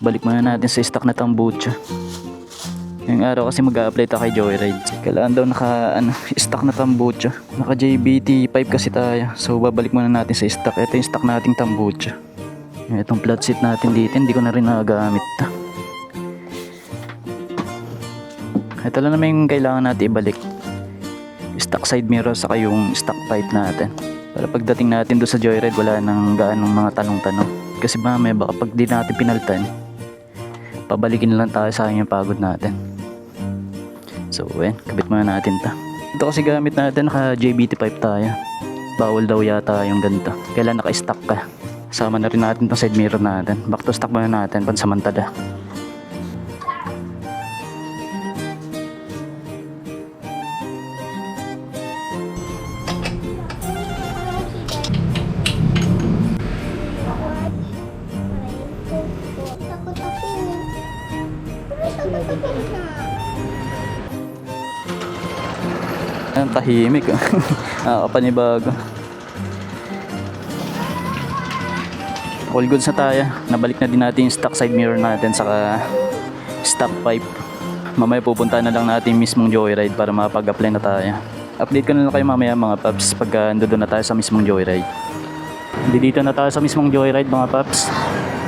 Balik muna natin sa stock na tambucha. Yung araw kasi mag-a-apply tayo kay Joyride. Kailangan daw stock na tambucha. Naka JBT 5 kasi tayo. So babalik muna natin sa stock. Ito yung stock nating tambucha. Itong flat seat natin dito, hindi ko na rin nagagamit. Ito lang naman yung kailangan natin ibalik. Stock side mirror saka yung stock pipe natin. Para pagdating natin doon sa Joyride, wala nang gaanong mga tanong-tanong. Kasi mamaya baka pag di natin pinaltan, pabalikin na lang tayo sa yung pagod natin. So kabit muna natin ta. Ito kasi gamit natin, naka JBT pipe tayo. Bawal daw yata yung ganito. Kailan naka-stock ka. Sama na rin natin itong side mirror natin. Back to stock muna natin pansamantala. Ang tahimik. Nakakapanibago. All goods na tayo. Nabalik na din natin yung stock side mirror natin saka stock pipe. Mamaya pupunta na lang natin mismong Joyride para makapag-apply na tayo. Update ko na lang kayo mamaya mga paps pagka doon na tayo sa mismong Joyride. Dito na tayo sa mismong Joyride mga paps.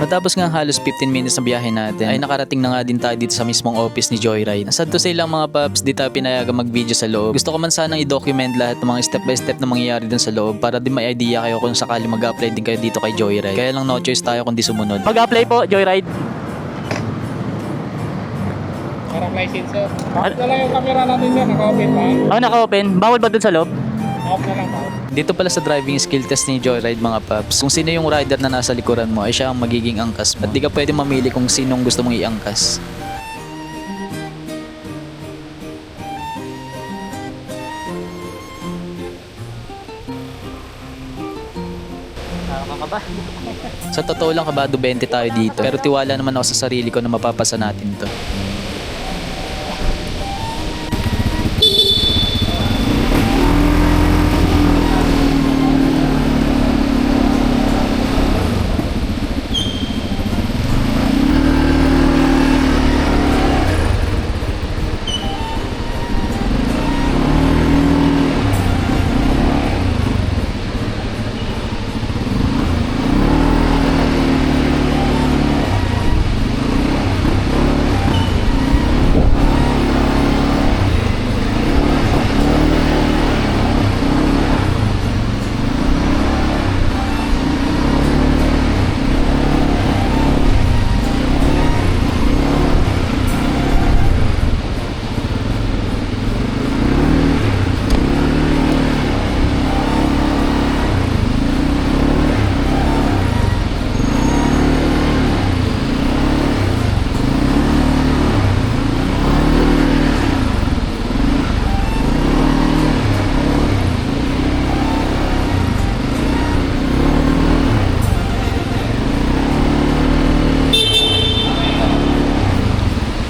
Matapos nga halos 15 minutes na biyahe natin, ay nakarating na nga din tayo dito sa mismong office ni Joyride. Sad to say lang mga paps, di tayo pinayagang mag-video sa loob. Gusto ko man sanang i-document lahat ng mga step by step na mangyayari dun sa loob para din may idea kayo kung sakali mag-apply din kayo dito kay Joyride. Kaya lang no choice tayo kundi sumunod. Mag-apply po Joyride. Para license sir. Off na lang yung camera natin sir, naka-open pa. Naka-open. Bawal ba dun sa loob? Off na lang pa. Dito pala sa driving skill test ni Joyride mga paps, kung sino yung rider na nasa likuran mo ay siya ang magiging angkas mo. At di ka pwede mamili kung sinong gusto mong iangkas. Sa totoo lang kabado 20 tayo dito, pero tiwala naman ako sa sarili ko na mapapasa natin to.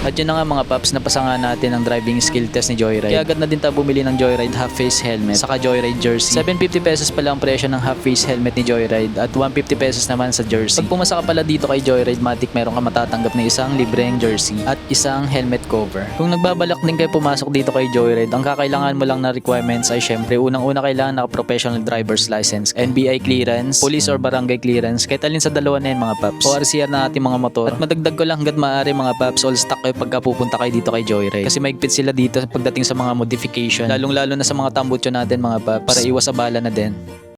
At yun na nga mga paps, napasa nga natin ang driving skill test ni Joyride. Kaya agad na din tayo bumili ng Joyride half face helmet saka Joyride jersey. 750 pesos pala ang presyo ng half face helmet ni Joyride at 150 pesos naman sa jersey. Pag pumasa ka pala dito kay Joyride Matic, meron ka matatanggap na isang libreng jersey at isang helmet cover. Kung nagbabalak din kayo pumasok dito kay Joyride, ang kakailangan mo lang na requirements ay syempre unang-una kailangan naka-professional driver's license, NBI clearance, police or barangay clearance, kahit alin sa dalawa na yan mga paps, ORCR na ating mga motor. At madagdag ko lang hanggat maaari mga paps, all stock kayo pagka pupunta kayo dito kay Joyride. Kasi maigpit sila dito pagdating sa mga modification, lalong lalo na sa mga tambucho natin mga paps, para iwas sa bala na din.